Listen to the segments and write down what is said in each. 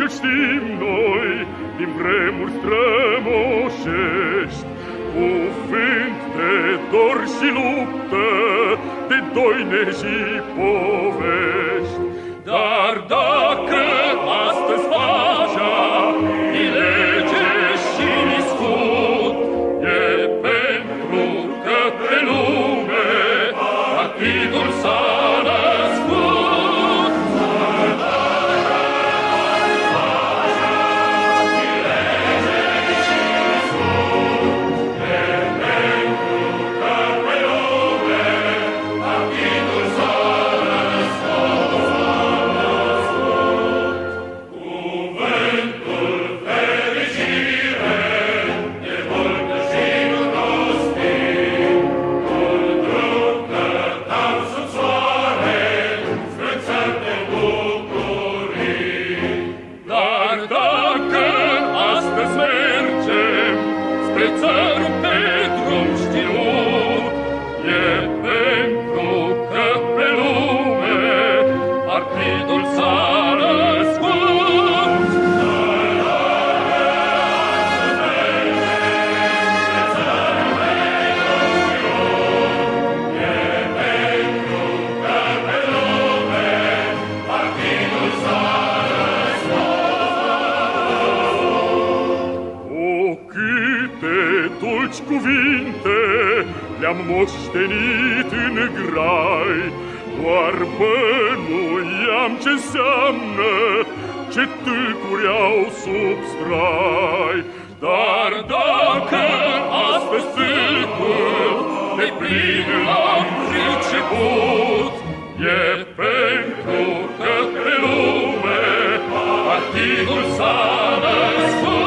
ce știm noi din vremuri strămoșești, cuvânt de dor și luptă, de doine și povești. Dar dacă astăzi pacea e lege și scut, e pentru că pe lume partidul s-a născut. Le-am moștenit în grai, doar bănuiam ce înseamnă, ce tâlcuri au sub strai. Dar dacă astăzi tâlcul de plin l-am priceput, e pentru că pe lume partidul s-a născut.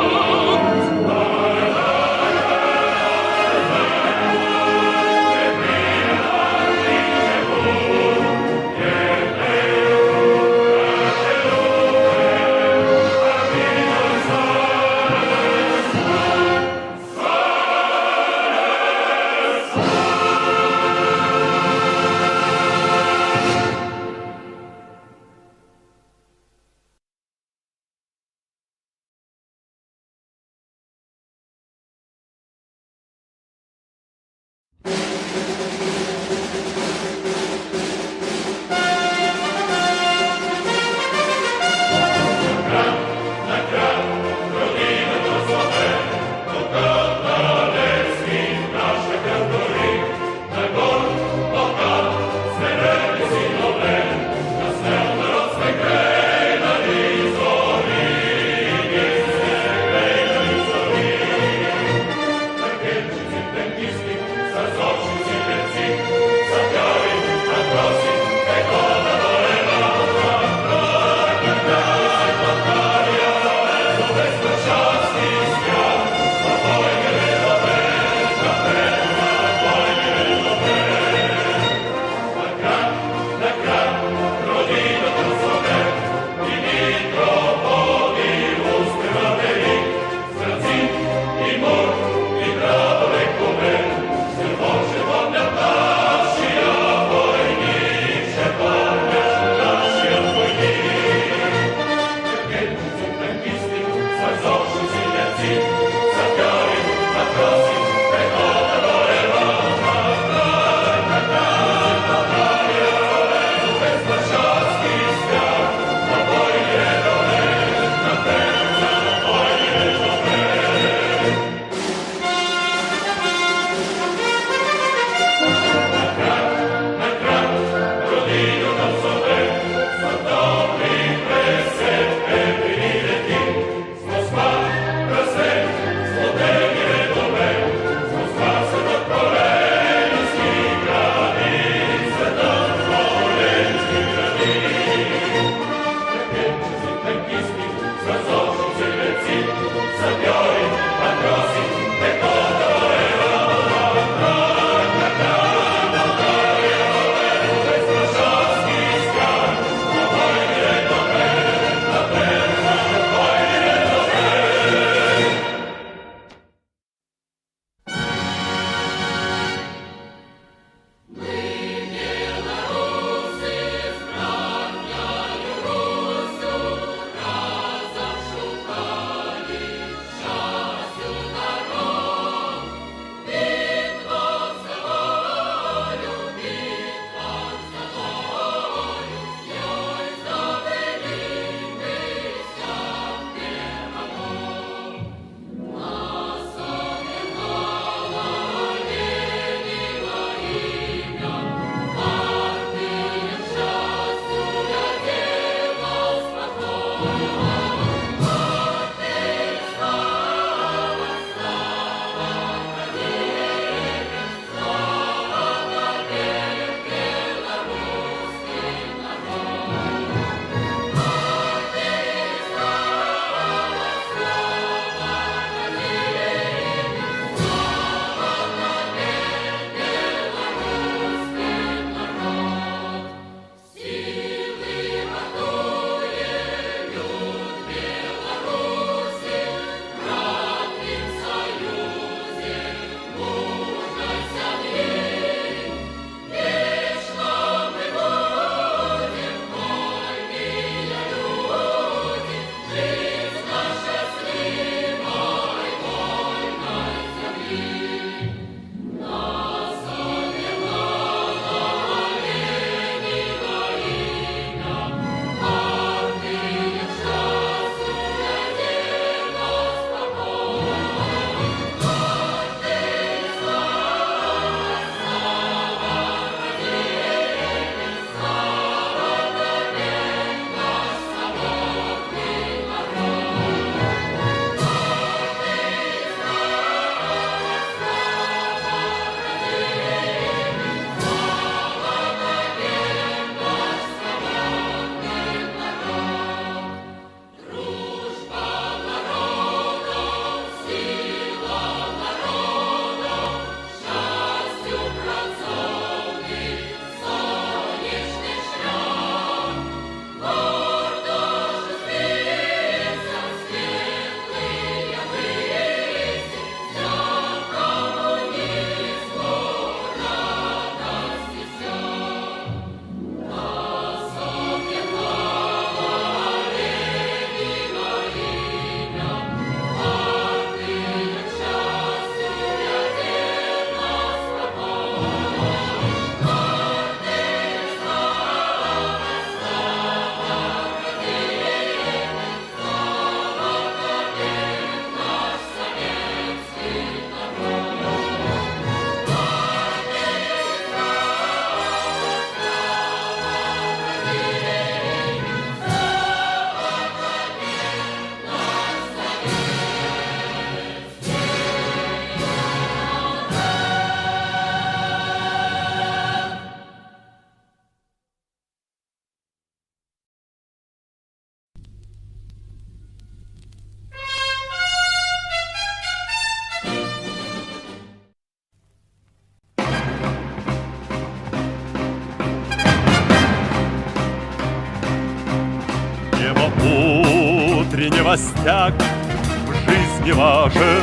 новостях в жизни важен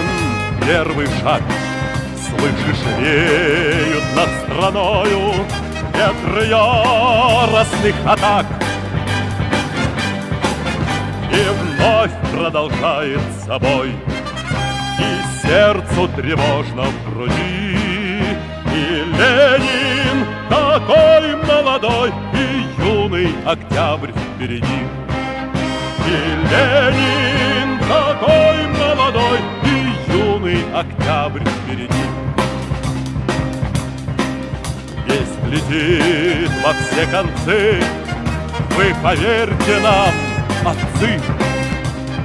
первый шаг. Слышишь, реют над страною ветры яростных атак. И вновь продолжает собой, и сердцу тревожно в груди. И Ленин такой молодой, и юный октябрь впереди. И Ленин такой молодой, и юный октябрь впереди. Весть летит во все концы, вы поверьте нам, отцы.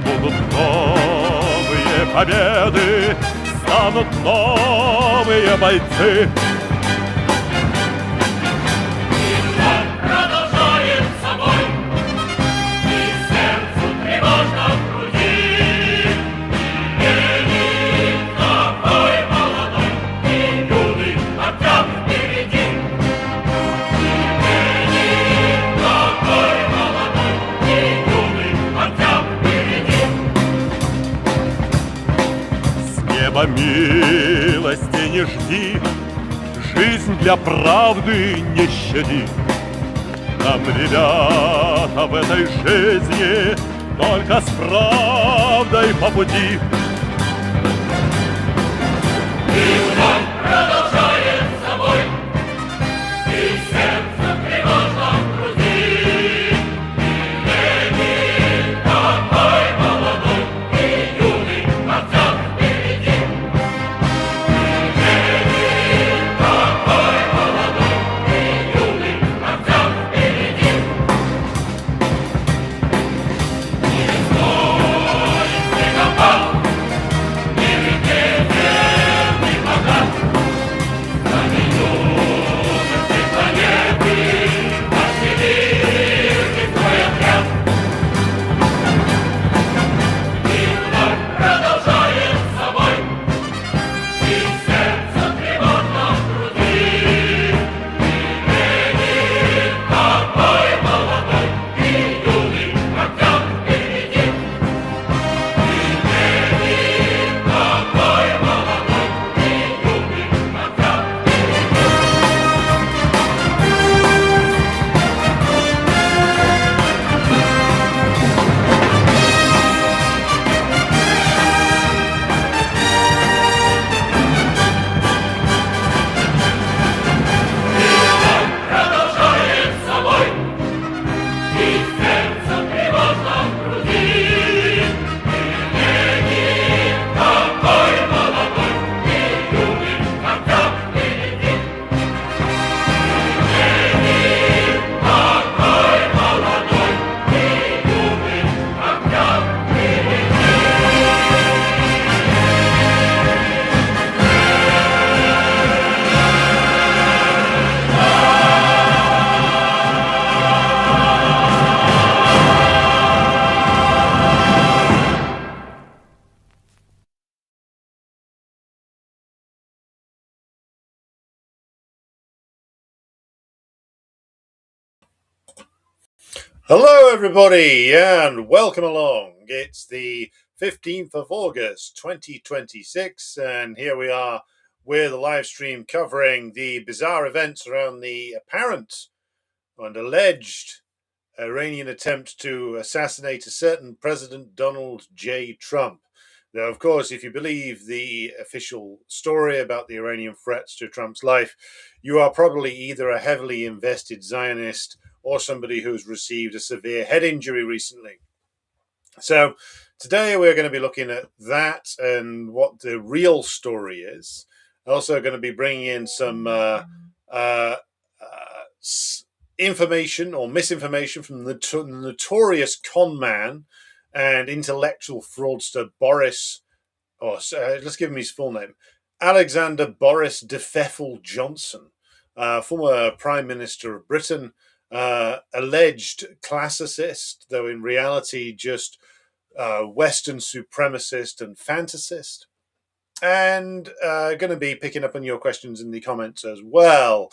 Будут новые победы, станут новые бойцы. Милости не жди, жизнь для правды не щади. Нам, ребята, в этой жизни только с правдой по пути. И вновь продолжает собой, и сердце тревожно в груди. И Ленин такой молодой, и юный октябрь впереди. Hello everybody and welcome along. It's the 15th of August 2026 and here we are with a live stream covering the bizarre events around the apparent and alleged Iranian attempt to assassinate a certain President Donald J. Trump. Now, of course, if you believe the official story about the Iranian threats to Trump's life, you are probably either a heavily invested Zionist or somebody who's received a severe head injury recently. So today we're going to be looking at that and what the real story is. Also going to be bringing in some information or misinformation from the notorious con man and intellectual fraudster Boris, let's give him his full name, Alexander Boris de Pfeffel Johnson, former Prime Minister of Britain, alleged classicist, though in reality just Western supremacist and fantasist. And going to be picking up on your questions in the comments as well.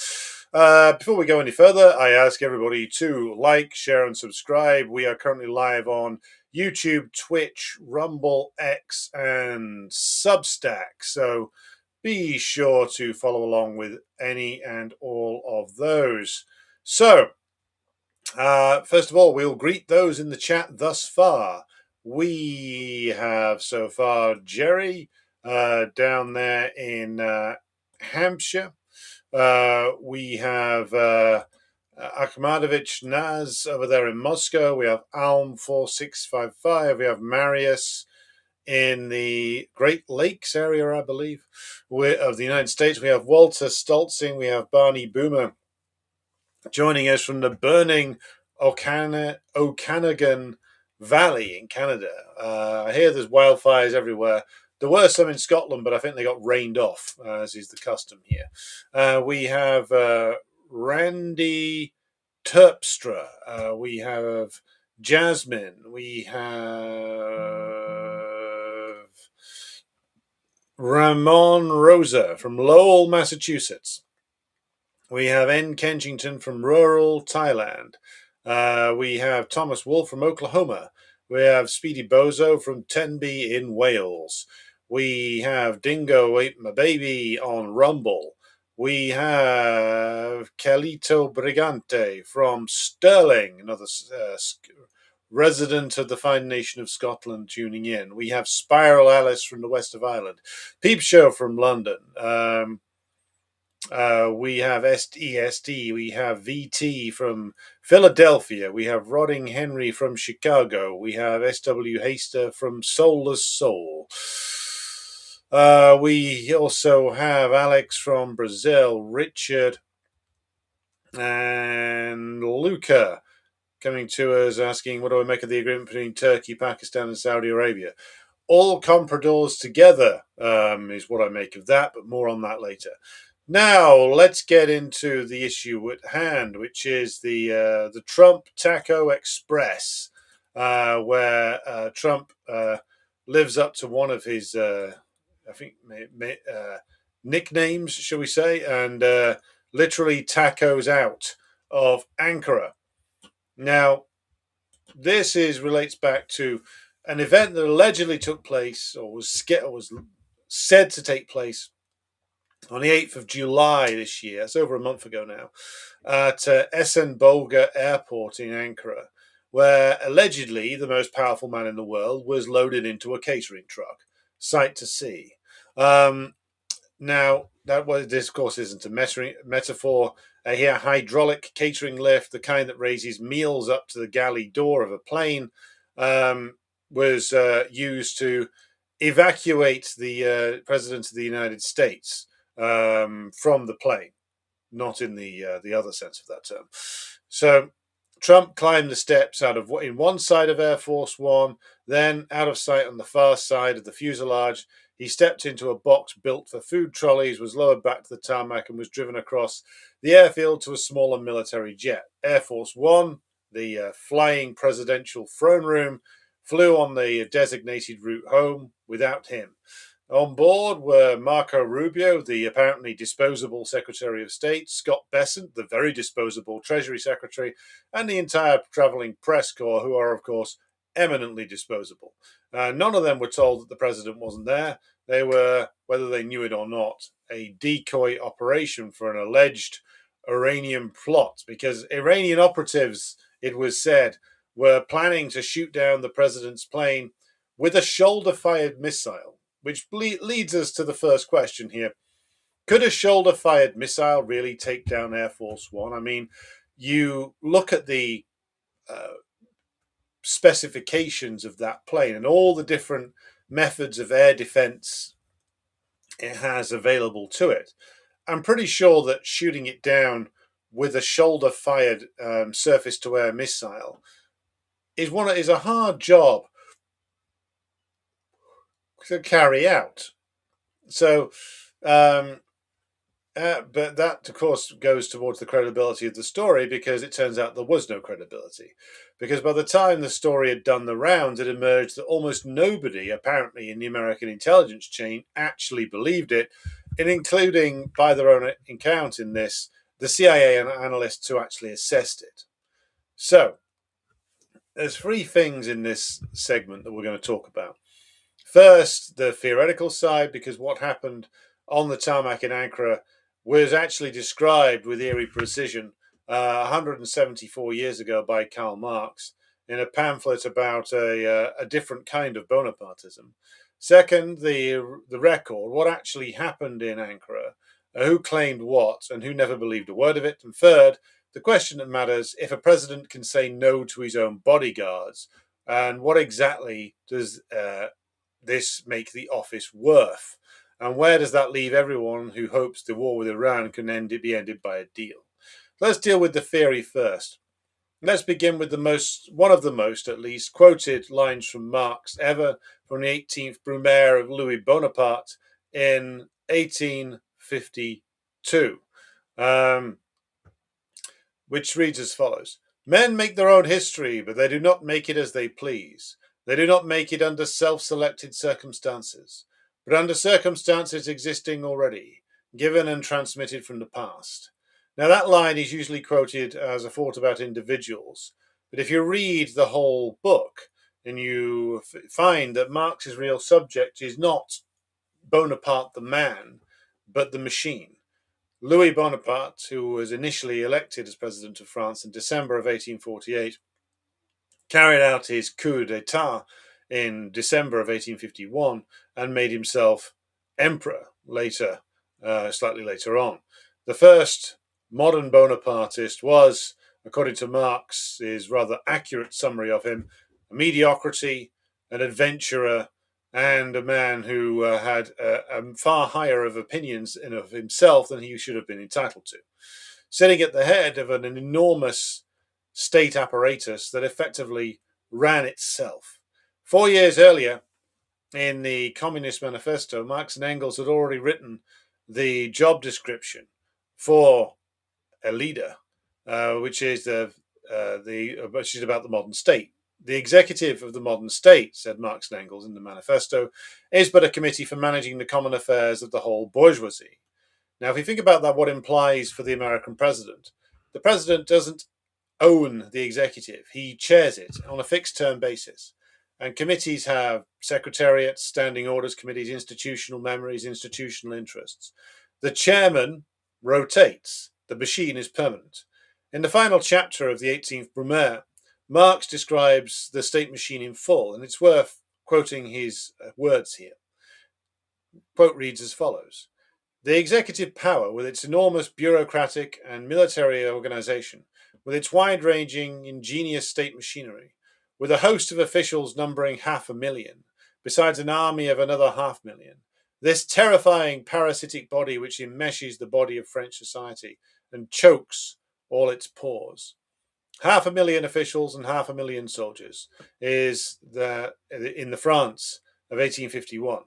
Before we go any further, I ask everybody to like, share, and subscribe. We are currently live on YouTube, Twitch, Rumble, X, and Substack. So be sure to follow along with any and all of those. So, first of all, we'll greet those in the chat thus far. We have so far Jerry down there in Hampshire. We have Akhmadovich Naz over there in Moscow. We have Alm4655. We have Marius in the Great Lakes area, I believe, of the United States. We have Walter Stolzing. We have Barney Boomer joining us from the burning Okanagan Valley in Canada. I hear there's wildfires everywhere. There were some in Scotland, but I think they got rained off, as is the custom here. We have Randy Terpstra. We have Jasmine. We have Ramon Rosa from Lowell, Massachusetts. We have N. Kensington from rural Thailand. We have Thomas Wolfe from Oklahoma. We have Speedy Bozo from Tenby in Wales. We have Dingo Ate My Baby on Rumble. We have Calito Brigante from Stirling, another resident of the fine nation of Scotland, tuning in. We have Spiral Alice from the west of Ireland. Peep Show from London. We have SESD, we have VT from Philadelphia, we have Rodding Henry from Chicago, we have SW Haster from Soulless Soul. We also have Alex from Brazil, Richard and Luca coming to us asking, what do I make of the agreement between Turkey, Pakistan and Saudi Arabia? All compradors together is what I make of that, but more on that later. Now, let's get into the issue at hand, which is the Trump Taco Express, where Trump lives up to one of his, nicknames, shall we say, and literally tacos out of Ankara. Now, this relates back to an event that allegedly took place, or was said to take place, on the 8th of July this year. It's over a month ago now, at Esenboga Airport in Ankara, where allegedly the most powerful man in the world was loaded into a catering truck. Sight to see. Now, this, of course, isn't a metaphor. Here, hydraulic catering lift, the kind that raises meals up to the galley door of a plane, was used to evacuate the President of the United States from the plane, not in the other sense of that term. So Trump climbed the steps in one side of Air Force One, then out of sight on the far side of the fuselage. He stepped into a box built for food trolleys, was lowered back to the tarmac, and was driven across the airfield to a smaller military jet. Air Force One, the flying presidential throne room, flew on the designated route home without him. On board were Marco Rubio, the apparently disposable Secretary of State, Scott Bessent, the very disposable Treasury Secretary, and the entire traveling press corps, who are, of course, eminently disposable. None of them were told that the president wasn't there. They were, whether they knew it or not, a decoy operation for an alleged Iranian plot, because Iranian operatives, it was said, were planning to shoot down the president's plane with a shoulder-fired missile. Which leads us to the first question here. Could a shoulder-fired missile really take down Air Force One? I mean, you look at the specifications of that plane and all the different methods of air defense it has available to it. I'm pretty sure that shooting it down with a shoulder-fired surface-to-air missile is a hard job to carry out. So, but that, of course, goes towards the credibility of the story, because it turns out there was no credibility. Because by the time the story had done the rounds, it emerged that almost nobody, apparently, in the American intelligence chain actually believed it, and including, by their own account in this, the CIA analysts who actually assessed it. So, There's three things in this segment that we're going to talk about. First, the theoretical side, because what happened on the tarmac in Ankara was actually described with eerie precision 174 years ago by Karl Marx in a pamphlet about a different kind of Bonapartism. Second, the record, what actually happened in Ankara, who claimed what, and who never believed a word of it. And third, the question that matters, if a president can say no to his own bodyguards, and what exactly does this make the office worth? And where does that leave everyone who hopes the war with Iran can be ended by a deal? Let's deal with the theory first. Let's begin with one of the most, at least, quoted lines from Marx ever, from the 18th Brumaire of Louis Bonaparte in 1852, which reads as follows. Men make their own history, but they do not make it as they please. They do not make it under self-selected circumstances, but under circumstances existing already, given and transmitted from the past. Now, that line is usually quoted as a thought about individuals, but if you read the whole book, then you find that Marx's real subject is not Bonaparte the man, but the machine. Louis Bonaparte, who was initially elected as president of France in December of 1848, carried out his coup d'etat in December of 1851 and made himself emperor slightly later on. The first modern Bonapartist was, according to Marx's rather accurate summary of him, a mediocrity, an adventurer, and a man who had far higher of opinions of himself than he should have been entitled to. Sitting at the head of an enormous state apparatus that effectively ran itself. 4 years earlier, in the Communist Manifesto, Marx and Engels had already written the job description for a leader, which is about the modern state. The executive of the modern state, said Marx and Engels in the manifesto, is but a committee for managing the common affairs of the whole bourgeoisie. Now, if you think about that, what implies for the American president, the president doesn't own the executive. He chairs it on a fixed term basis. And committees have secretariats, standing orders committees, institutional memories, institutional interests. The chairman rotates. The machine is permanent. In the final chapter of the 18th Brumaire, Marx describes the state machine in full, and it's worth quoting his words here. Quote reads as follows. The executive power, with its enormous bureaucratic and military organization, with its wide-ranging, ingenious state machinery, with a host of officials numbering 500,000, besides an army of another 500,000, this terrifying parasitic body which enmeshes the body of French society and chokes all its pores. 500,000 officials and 500,000 soldiers is in the France of 1851.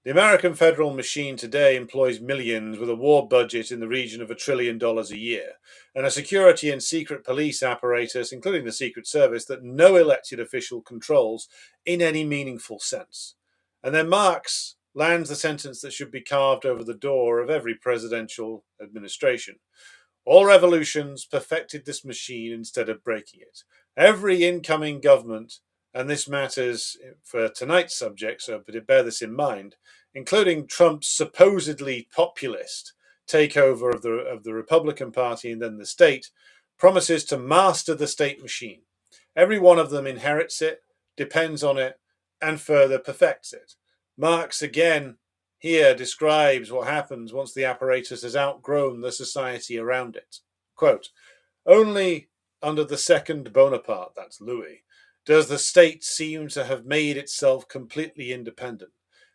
The American federal machine today employs millions with a war budget in the region of $1 trillion a year, and a security and secret police apparatus, including the Secret Service, that no elected official controls in any meaningful sense. And then Marx lands the sentence that should be carved over the door of every presidential administration. All revolutions perfected this machine instead of breaking it. Every incoming government, and this matters for tonight's subject, so bear this in mind, including Trump's supposedly populist takeover of the Republican Party and then the state, promises to master the state machine. Every one of them inherits it, depends on it, and further perfects it. Marx again here describes what happens once the apparatus has outgrown the society around it. Quote, only under the second Bonaparte, that's Louis, does the state seem to have made itself completely independent.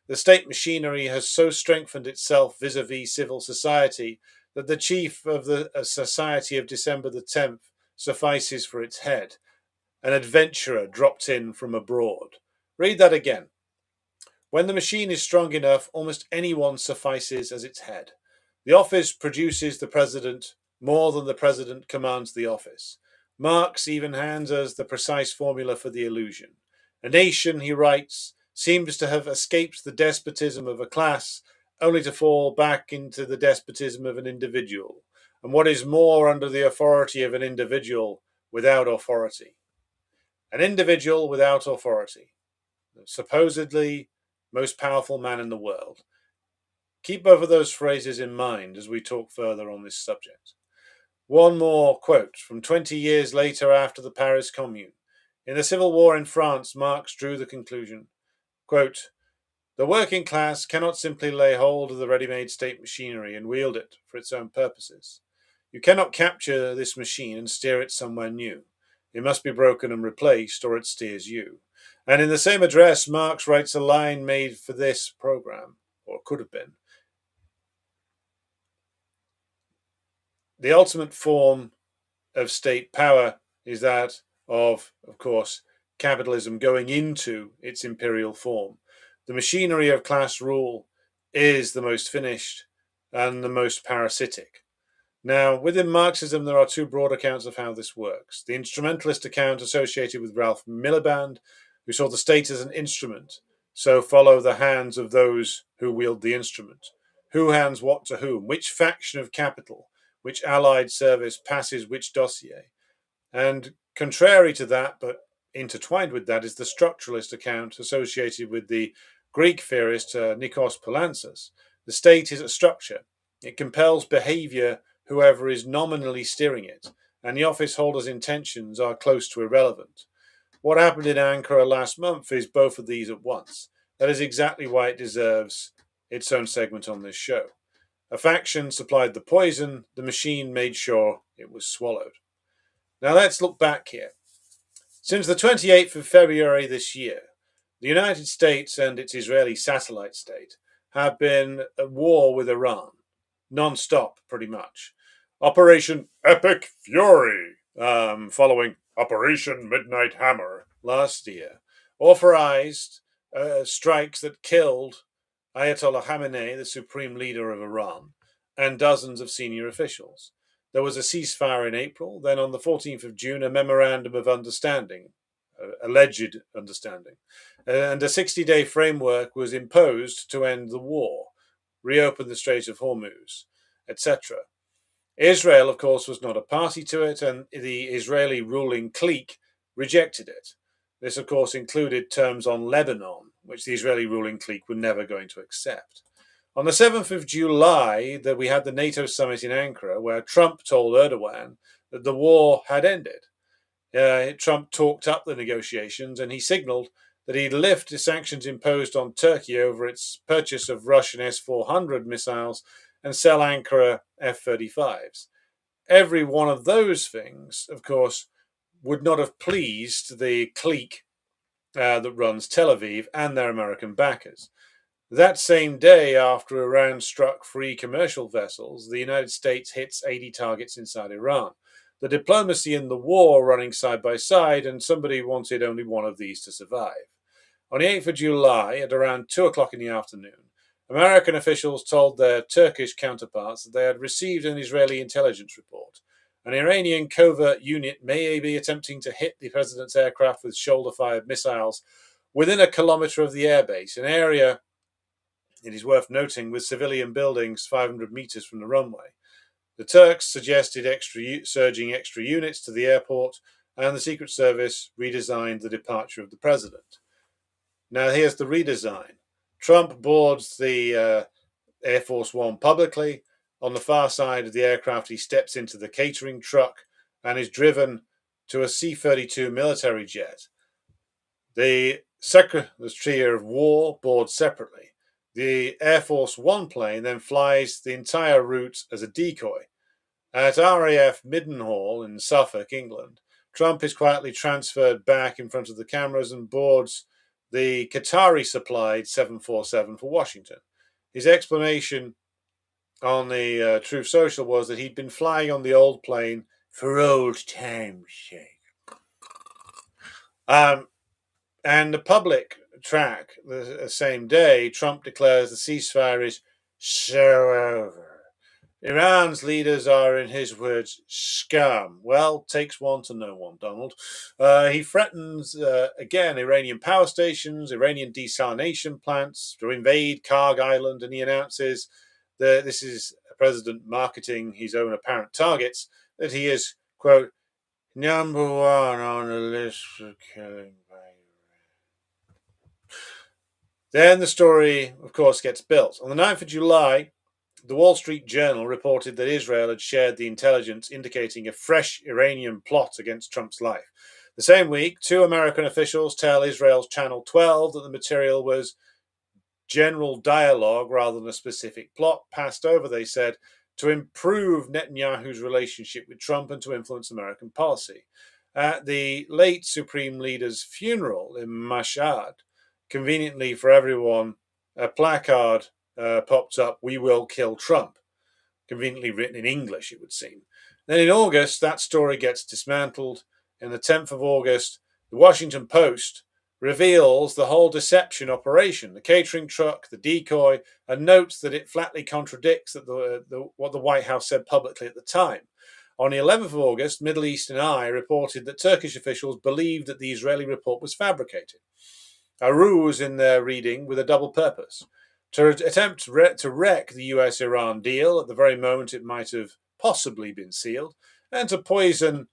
The state machinery has so strengthened itself vis-a-vis civil society that the chief of the Society of December the 10th suffices for its head, an adventurer dropped in from abroad. Read that again. When the machine is strong enough, almost anyone suffices as its head. The office produces the president more than the president commands the office. Marx even hands us the precise formula for the illusion. A nation, he writes, seems to have escaped the despotism of a class, only to fall back into the despotism of an individual, and what is more, under the authority of an individual without authority. an individual without authority, the supposedly most powerful man in the world. Keep both of those phrases in mind as we talk further on this subject. One more quote from 20 years later after the Paris Commune. In the civil war in France, Marx drew the conclusion, quote, "The working class cannot simply lay hold of the ready-made state machinery and wield it for its own purposes. You cannot capture this machine and steer it somewhere new. It must be broken and replaced, or it steers you." And in the same address, Marx writes a line made for this program, or could have been. The ultimate form of state power is that of course, capitalism going into its imperial form. The machinery of class rule is the most finished and the most parasitic. Now, within Marxism, there are two broad accounts of how this works. The instrumentalist account associated with Ralph Miliband, who saw the state as an instrument, so follow the hands of those who wield the instrument. Who hands what to whom? Which faction of capital, which allied service passes which dossier? And contrary to that, but intertwined with that, is the structuralist account associated with the Greek theorist Nikos Poulantzas. The state is a structure. It compels behavior whoever is nominally steering it, and the office holder's intentions are close to irrelevant. What happened in Ankara last month is both of these at once. That is exactly why it deserves its own segment on this show. A faction supplied the poison, the machine made sure it was swallowed. Now let's look back here. Since the 28th of February this year, the United States and its Israeli satellite state have been at war with Iran, non-stop pretty much. Operation Epic Fury, following Operation Midnight Hammer last year, authorized strikes that killed Ayatollah Khamenei, the supreme leader of Iran, and dozens of senior officials. There was a ceasefire in April, then on the 14th of June, a memorandum of understanding, alleged understanding, and a 60-day framework was imposed to end the war, reopen the Strait of Hormuz, etc. Israel, of course, was not a party to it, and the Israeli ruling clique rejected it. This, of course, included terms on Lebanon, which the Israeli ruling clique were never going to accept. On the 7th of July, we had the NATO summit in Ankara, where Trump told Erdogan that the war had ended. Trump talked up the negotiations, and he signaled that he'd lift the sanctions imposed on Turkey over its purchase of Russian S-400 missiles and sell Ankara F-35s. Every one of those things, of course, would not have pleased the clique that runs Tel Aviv and their American backers. That same day, after Iran struck 3 commercial vessels, the United States hits 80 targets inside Iran. The diplomacy and the war running side by side, and somebody wanted only one of these to survive. On the 8th of July, at around 2 o'clock in the afternoon, American officials told their Turkish counterparts that they had received an Israeli intelligence report. An Iranian covert unit may be attempting to hit the president's aircraft with shoulder-fired missiles within a kilometre of the airbase, an area, it is worth noting, with civilian buildings 500 metres from the runway. The Turks suggested surging extra units to the airport, and the Secret Service redesigned the departure of the president. Now here's the redesign. Trump boards the Air Force One publicly. On the far side of the aircraft, he steps into the catering truck and is driven to a C-32 military jet. The Secretary of War boards separately. The Air Force One plane then flies the entire route as a decoy. At RAF Middenhall in Suffolk, England, Trump is quietly transferred back in front of the cameras and boards the Qatari-supplied 747 for Washington. His explanation on the Truth Social was that he'd been flying on the old plane for old time's sake. And the public track the same day, Trump declares the ceasefire is so over. Iran's leaders are, in his words, scum. Well, takes one to know one, Donald. He threatens, again, Iranian power stations, Iranian desalination plants to invade Karg Island, and he announces that this is a president marketing his own apparent targets, that he is, quote, Number one on the list for killing by Then the story, of course, gets built. On the 9th of July, the Wall Street Journal reported that Israel had shared the intelligence indicating a fresh Iranian plot against Trump's life. The same week, two American officials tell Israel's Channel 12 that the material was general dialogue rather than a specific plot, passed over, they said, to improve Netanyahu's relationship with Trump and to influence American policy. At the late Supreme Leader's funeral in Mashhad, conveniently for everyone, a placard popped up, "We will kill Trump," conveniently written in English, it would seem. Then in August, that story gets dismantled. On the 10th of August, the Washington Post reveals the whole deception operation, the catering truck, the decoy, and notes that it flatly contradicts what the White House said publicly at the time. On the 11th of August, Middle Eastern Eye reported that Turkish officials believed that the Israeli report was fabricated. A ruse in their reading with a double purpose: to attempt to wreck the US-Iran deal at the very moment it might have possibly been sealed, and to attempt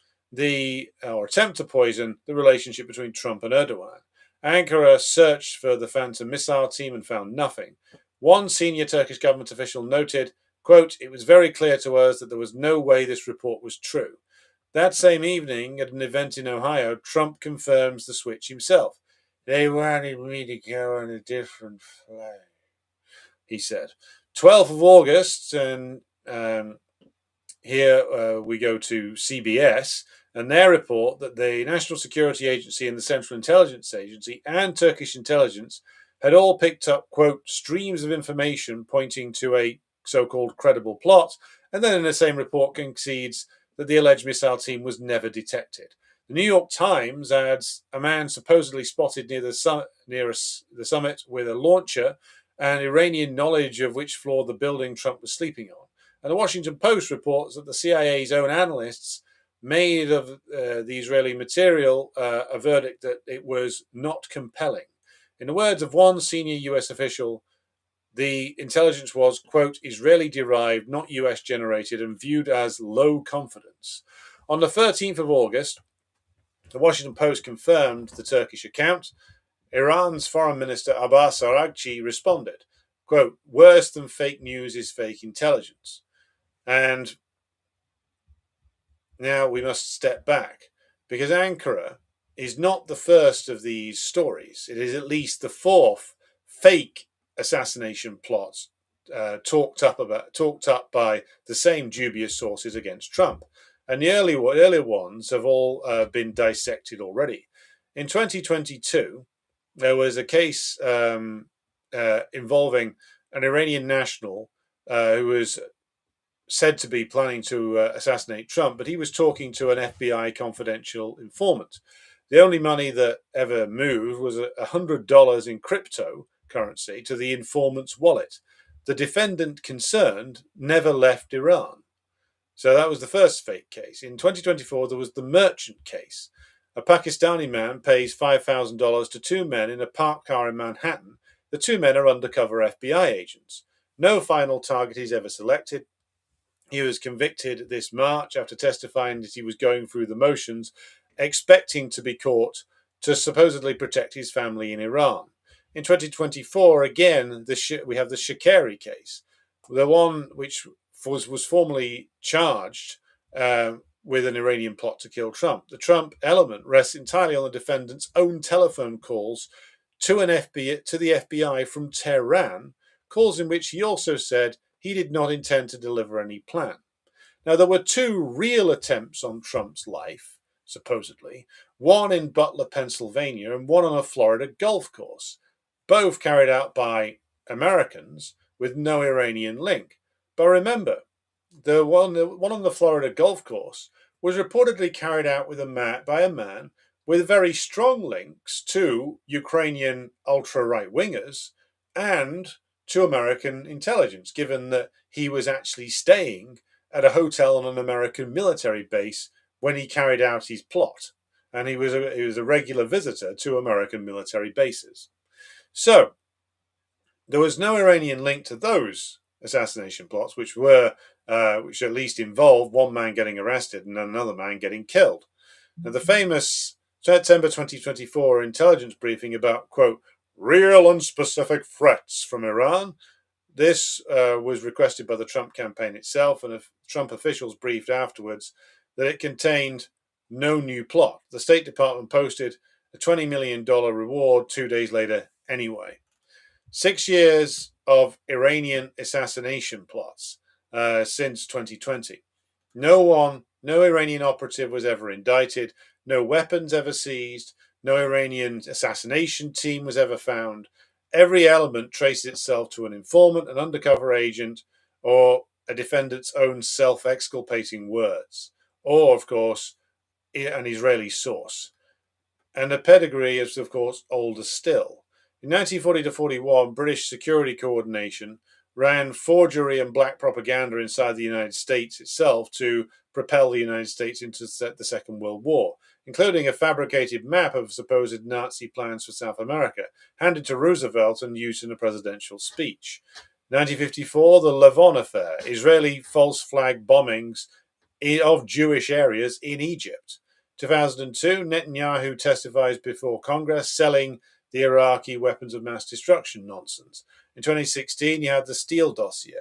to poison the relationship between Trump and Erdogan. Ankara searched for the Phantom missile team and found nothing. One senior Turkish government official noted, quote, "It was very clear to us that there was no way this report was true." That same evening, at an event in Ohio, Trump confirms the switch himself. "They wanted me to go on a different flight," he said. 12th of August, and here we go to CBS, and their report that the National Security Agency and the Central Intelligence Agency and Turkish intelligence had all picked up, quote, "streams of information pointing to a so-called credible plot," and then in the same report concedes that the alleged missile team was never detected. The New York Times adds a man supposedly spotted near the summit with a launcher, and Iranian knowledge of which floor the building Trump was sleeping on. And the Washington Post reports that the CIA's own analysts made of the Israeli material a verdict that it was not compelling. In the words of one senior US official, the intelligence was, quote, "Israeli derived, not US generated, and viewed as low confidence." On the 13th of August, the Washington Post confirmed the Turkish account. Iran's Foreign Minister Abbas Araghchi responded, quote, "Worse than fake news is fake intelligence." And now we must step back, because Ankara is not the first of these stories. It is at least the fourth fake assassination plot talked up by the same dubious sources against Trump. And the earlier ones have all been dissected already. In 2022, there was a case involving an Iranian national who was said to be planning to assassinate Trump, but he was talking to an FBI confidential informant. The only money that ever moved was $100 in cryptocurrency to the informant's wallet. The defendant concerned never left Iran. So that was the first fake case. In 2024, there was the merchant case. A Pakistani man pays $5,000 to two men in a parked car in Manhattan. The two men are undercover FBI agents. No final target is ever selected. He was convicted this March after testifying that he was going through the motions, expecting to be caught to supposedly protect his family in Iran. In 2024, again, we have the Shakari case, the one which was formerly charged with an Iranian plot to kill Trump. The Trump element rests entirely on the defendant's own telephone calls to the FBI from Tehran, calls in which he also said he did not intend to deliver any plan. Now, there were two real attempts on Trump's life, supposedly, one in Butler, Pennsylvania, and one on a Florida golf course, both carried out by Americans with no Iranian link. But remember, the one on the Florida golf course was reportedly carried out by a man with very strong links to Ukrainian ultra-right wingers and to American intelligence, given that he was actually staying at a hotel on an American military base when he carried out his plot. And he was a regular visitor to American military bases. So there was no Iranian link to those assassination plots, which at least involved one man getting arrested and another man getting killed. Now, the famous September 2024 intelligence briefing about, quote, real unspecific threats from Iran. This was requested by the Trump campaign itself, and Trump officials briefed afterwards that it contained no new plot. The State Department posted a $20 million reward 2 days later anyway. 6 years of Iranian assassination plots since 2020. No Iranian operative was ever indicted, no weapons ever seized, no Iranian assassination team was ever found. Every element traces itself to an informant, an undercover agent, or a defendant's own self-exculpating words, or, of course, an Israeli source. And the pedigree is, of course, older still. In 1940 to 41, British security coordination ran forgery and black propaganda inside the United States itself to propel the United States into the Second World War, including a fabricated map of supposed Nazi plans for South America, handed to Roosevelt and used in a presidential speech. 1954, the Lavon affair, Israeli false flag bombings of Jewish areas in Egypt. 2002, Netanyahu testifies before Congress selling the Iraqi weapons of mass destruction nonsense. In 2016, you had the Steele dossier.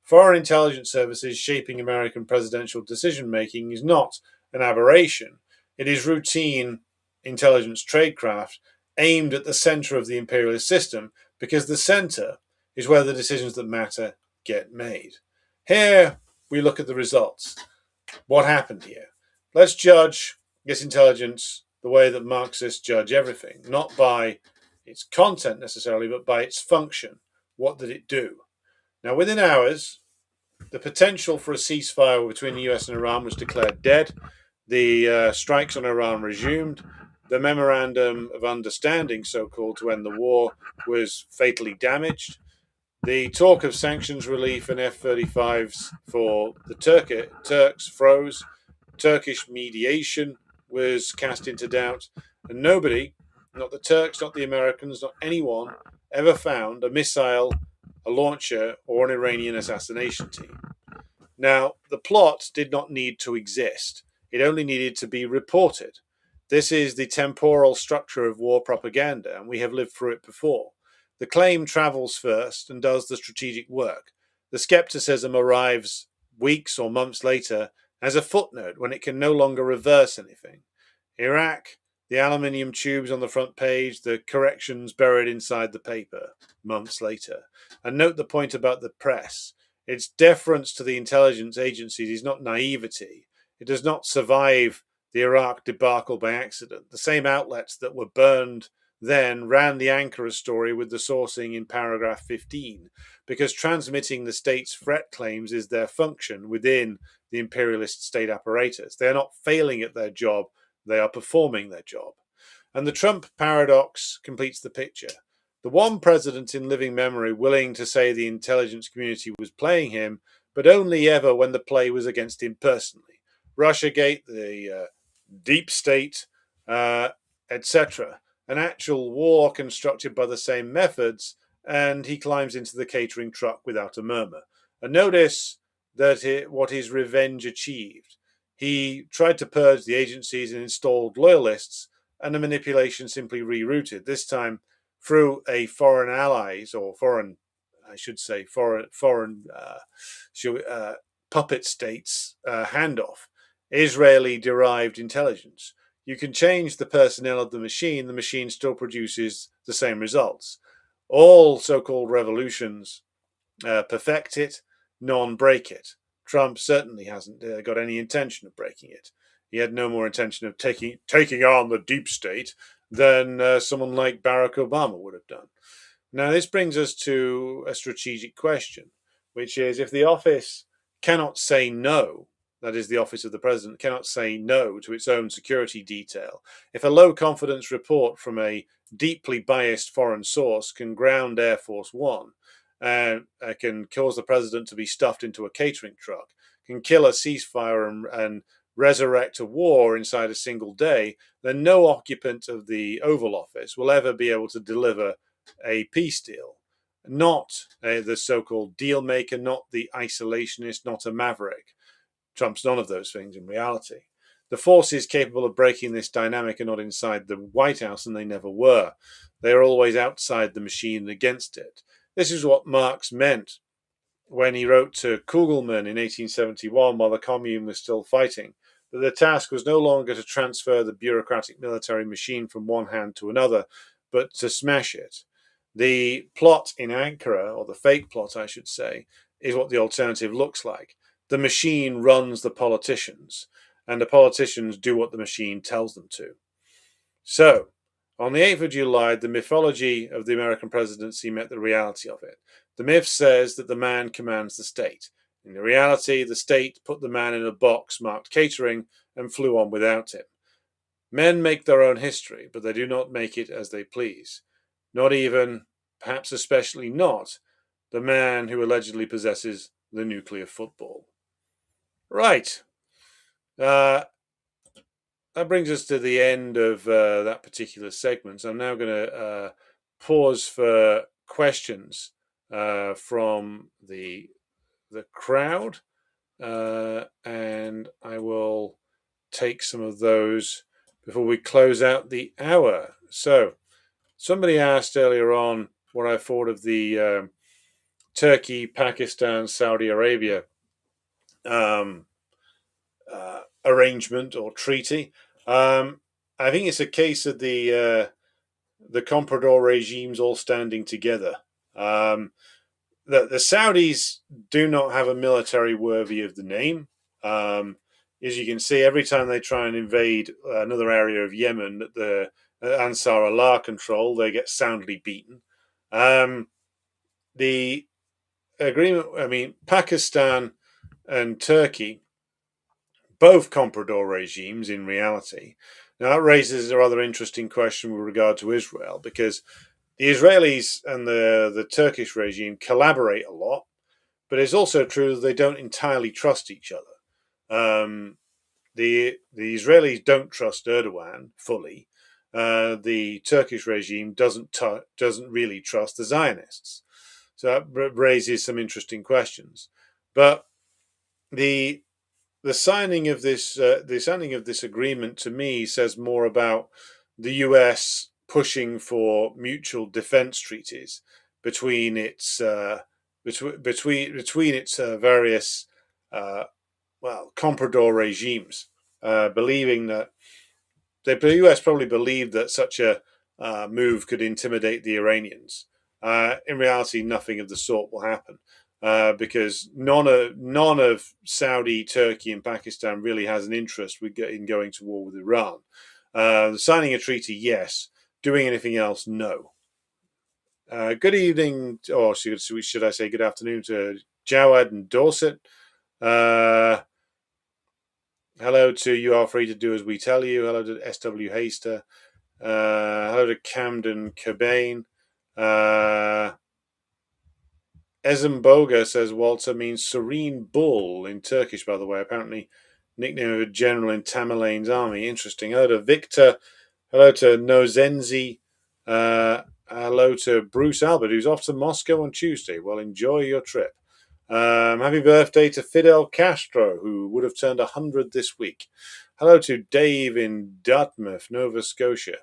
Foreign intelligence services shaping American presidential decision-making is not an aberration. It is routine intelligence tradecraft aimed at the center of the imperialist system, because the center is where the decisions that matter get made. Here, we look at the results. What happened here? Let's judge this intelligence the way that Marxists judge everything, not by its content necessarily, but by its function. What did it do? Now, within hours, the potential for a ceasefire between the US and Iran was declared dead. The strikes on Iran resumed. The memorandum of understanding, so-called, to end the war was fatally damaged. The talk of sanctions relief and F-35s for the Turks froze. Turkish mediation was cast into doubt. And nobody, not the Turks, not the Americans, not anyone, ever found a missile, a launcher, or an Iranian assassination team. Now, the plot did not need to exist. It only needed to be reported. This is the temporal structure of war propaganda, and we have lived through it before. The claim travels first and does the strategic work. The skepticism arrives weeks or months later as a footnote when it can no longer reverse anything. Iraq, the aluminium tubes on the front page, the corrections buried inside the paper, months later. And note the point about the press. Its deference to the intelligence agencies is not naivety. It does not survive the Iraq debacle by accident. The same outlets that were burned then ran the Anchora story with the sourcing in paragraph 15, because transmitting the state's threat claims is their function within the imperialist state apparatus. They are not failing at their job, they are performing their job. And the Trump paradox completes the picture. The one president in living memory willing to say the intelligence community was playing him, but only ever when the play was against him personally. Russiagate, the deep state, etc. An actual war constructed by the same methods, and he climbs into the catering truck without a murmur. And notice that what his revenge achieved. He tried to purge the agencies and installed loyalists, and the manipulation simply rerouted, this time through a foreign allies, or foreign puppet states handoff, Israeli-derived intelligence. You can change the personnel of the machine still produces the same results. All so-called revolutions perfect it, none break it. Trump certainly hasn't got any intention of breaking it. He had no more intention of taking on the deep state than someone like Barack Obama would have done. Now, this brings us to a strategic question, which is, if the office cannot say no, that is, the office of the president cannot say no to its own security detail, if a low confidence report from a deeply biased foreign source can ground Air Force One, and can cause the president to be stuffed into a catering truck, can kill a ceasefire and resurrect a war inside a single day, then no occupant of the Oval Office will ever be able to deliver a peace deal. Not the so-called deal maker, not the isolationist, not a maverick. Trump's none of those things in reality. the forces capable of breaking this dynamic are not inside the White House, and they never were. They are always outside the machine and against it. This is what Marx meant when he wrote to Kugelmann in 1871 while the Commune was still fighting, that the task was no longer to transfer the bureaucratic military machine from one hand to another, but to smash it. The plot in Anchora, or the fake plot, I should say, is what the alternative looks like. The machine runs the politicians, and the politicians do what the machine tells them to. So, on the 8th of July, the mythology of the American presidency met the reality of it. The myth says that the man commands the state. In the reality, the state put the man in a box marked catering and flew on without him. Men make their own history, but they do not make it as they please. Not even, perhaps especially not, the man who allegedly possesses the nuclear football. Right. That brings us to the end of that particular segment. So I'm now going to pause for questions from the crowd, and I will take some of those before we close out the hour. So somebody asked earlier on what I thought of the Turkey, Pakistan, Saudi Arabia arrangement or treaty. I think it's a case of the comprador regimes all standing together. The Saudis do not have a military worthy of the name. As you can see, every time they try and invade another area of Yemen that the Ansar Allah control, they get soundly beaten. The agreement, Pakistan and Turkey, both comprador regimes in reality. Now, that raises a rather interesting question with regard to Israel, because the Israelis and the Turkish regime collaborate a lot, but it's also true that they don't entirely trust each other. The Israelis don't trust Erdogan fully. The Turkish regime doesn't really trust the Zionists. So that raises some interesting questions. But the signing of this agreement, to me, says more about the US pushing for mutual defense treaties between its various comprador regimes, believing that the US probably believed that such a move could intimidate the Iranians. In reality, nothing of the sort will happen. Because none of Saudi, Turkey, and Pakistan really has an interest in going to war with Iran. Signing a treaty, yes. Doing anything else, no. Good evening, or should I say good afternoon, to Jawad and Dorset. Hello to You Are Free to Do As We Tell You. Hello to SW Haster. Hello to Camden Cobain. Ezemboga says Walter means serene bull in Turkish, by the way. Apparently, nickname of a general in Tamerlane's army. Interesting. Hello to Victor. Hello to Nozenzi. Hello to Bruce Albert, who's off to Moscow on Tuesday. Well, enjoy your trip. Happy birthday to Fidel Castro, who would have turned 100 this week. Hello to Dave in Dartmouth, Nova Scotia.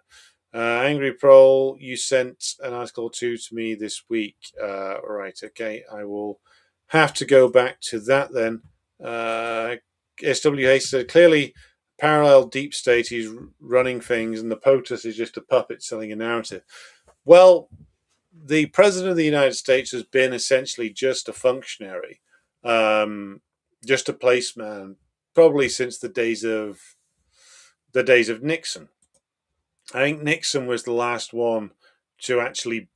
Angry Prole, you sent an article or two to me this week. Right, okay, I will have to go back to that then. SWH said, clearly, parallel deep state, he's running things, and the POTUS is just a puppet selling a narrative. Well, the President of the United States has been essentially just a functionary, just a placeman, probably since the days of Nixon. I think Nixon was the last one to actually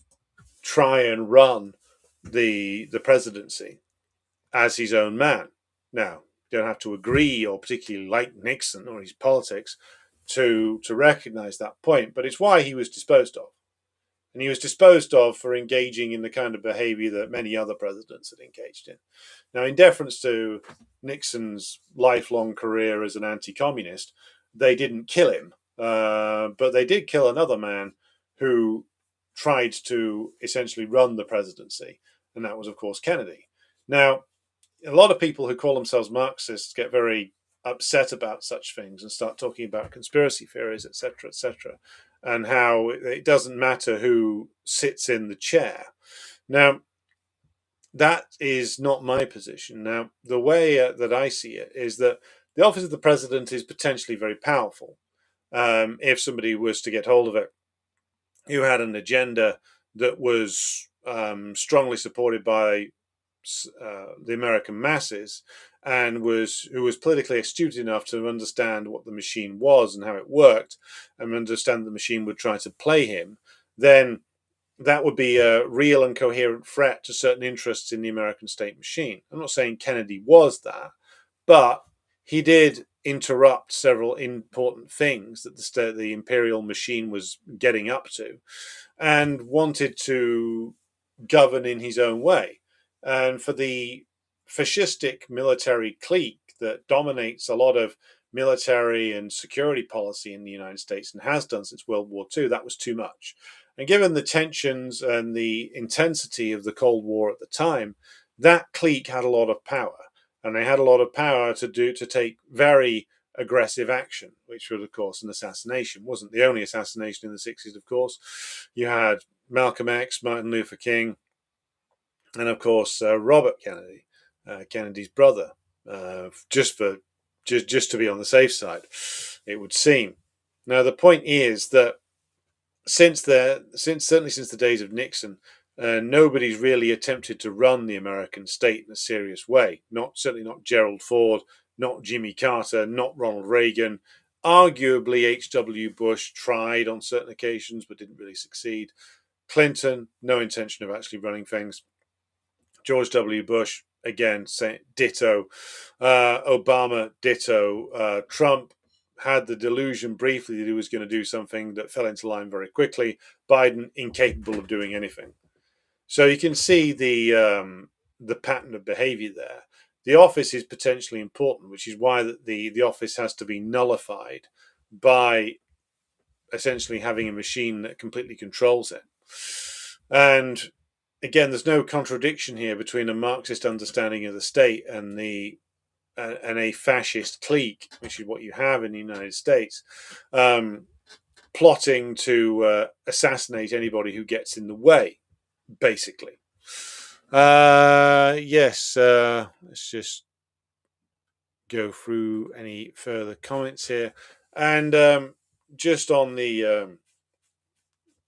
try and run the presidency as his own man. Now, you don't have to agree or particularly like Nixon or his politics to recognize that point, but it's why he was disposed of. And he was disposed of for engaging in the kind of behavior that many other presidents had engaged in. Now, in deference to Nixon's lifelong career as an anti-communist, they didn't kill him. But they did kill another man who tried to essentially run the presidency, and that was, of course, Kennedy. Now, a lot of people who call themselves Marxists get very upset about such things and start talking about conspiracy theories, etc., and how it doesn't matter who sits in the chair. Now, that is not my position. Now, the way that I see it is that the office of the president is potentially very powerful. If somebody was to get hold of it who had an agenda that was strongly supported by the American masses, and who was politically astute enough to understand what the machine was and how it worked, and understand the machine would try to play him, then that would be a real and coherent threat to certain interests in the American state machine. I'm not saying Kennedy was that, but he did interrupt several important things that the imperial machine was getting up to, and wanted to govern in his own way. And for the fascistic military clique that dominates a lot of military and security policy in the United States and has done since World War II, that was too much. And given the tensions and the intensity of the Cold War at the time, that clique had a lot of power. And they had a lot of power to take very aggressive action, which was, of course, an assassination. It wasn't the only assassination in the 60s, of course. You had Malcolm X, Martin Luther King, and of course Robert Kennedy, Kennedy's brother, just to be on the safe side, it would seem. Now the point is that certainly since the days of Nixon, nobody's really attempted to run the American state in a serious way. Certainly not Gerald Ford, not Jimmy Carter, not Ronald Reagan. Arguably H.W. Bush tried on certain occasions but didn't really succeed. Clinton, no intention of actually running things. George W. Bush, again, ditto. Obama, ditto. Trump had the delusion briefly that he was going to do something that fell into line very quickly. Biden, incapable of doing anything. So you can see the pattern of behavior there. The office is potentially important, which is why the office has to be nullified by essentially having a machine that completely controls it. And again, there's no contradiction here between a Marxist understanding of the state and a fascist clique, which is what you have in the United States, plotting to assassinate anybody who gets in the way, basically. Yes, let's just go through any further comments here. And just on the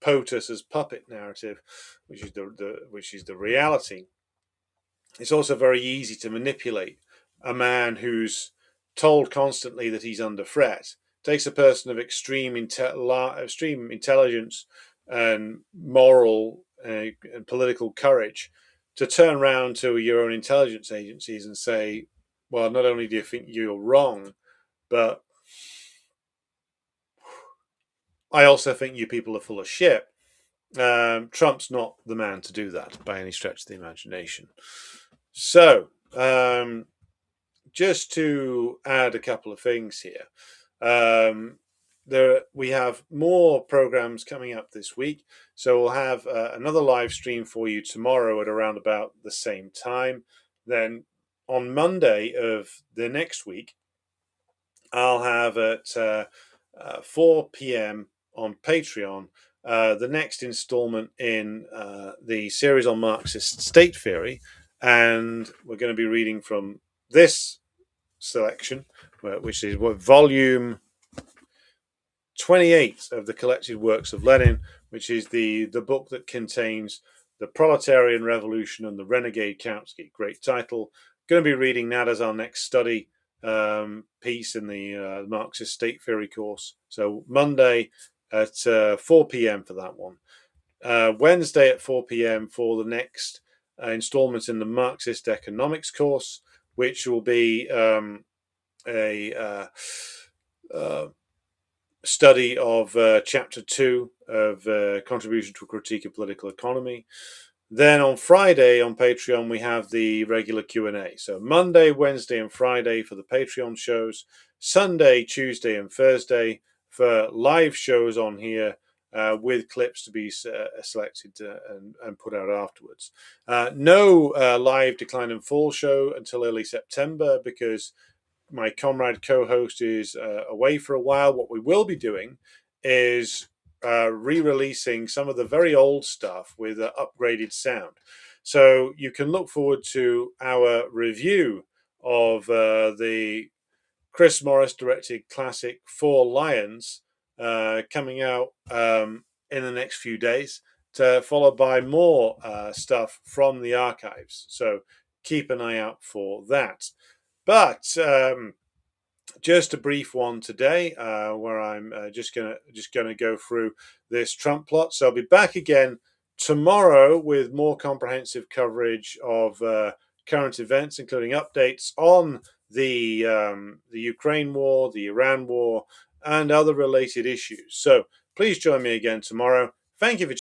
POTUS as puppet narrative, which is the reality, it's also very easy to manipulate a man who's told constantly that he's under threat. It takes a person of extreme intelligence and moral and political courage to turn around to your own intelligence agencies and say, well, not only do you think you're wrong, but I also think you people are full of shit. Trump's not the man to do that by any stretch of the imagination. So, just to add a couple of things here, we have more programs coming up this week. So we'll have another live stream for you tomorrow at around about the same time. Then on Monday of the next week, I'll have at 4 p.m. on Patreon the next installment in the series on Marxist state theory. And we're going to be reading from this selection, which is volume 28 of the collected works of Lenin, which is the book that contains The Proletarian Revolution and the Renegade Kautsky. Great title. Going to be reading that as our next study piece in the Marxist state theory course. So Monday at 4 p.m. for that one. Wednesday at 4 p.m. for the next installment in the Marxist economics course, which will be a study of chapter 2 of Contribution to a Critique of Political Economy. Then on Friday on Patreon, we have the regular Q&A. So Monday, Wednesday, and Friday for the Patreon shows. Sunday, Tuesday, and Thursday for live shows on here with clips to be selected and put out afterwards. No live Decline and Fall show until early September because my comrade co-host is away for a while, what we will be doing is re-releasing some of the very old stuff with upgraded sound. So you can look forward to our review of the Chris Morris directed classic Four Lions coming out in the next few days, followed by more stuff from the archives. So keep an eye out for that. But just a brief one today, where I'm just gonna go through this Trump plot. So I'll be back again tomorrow with more comprehensive coverage of current events, including updates on the Ukraine war, the Iran war, and other related issues. So please join me again tomorrow. Thank you for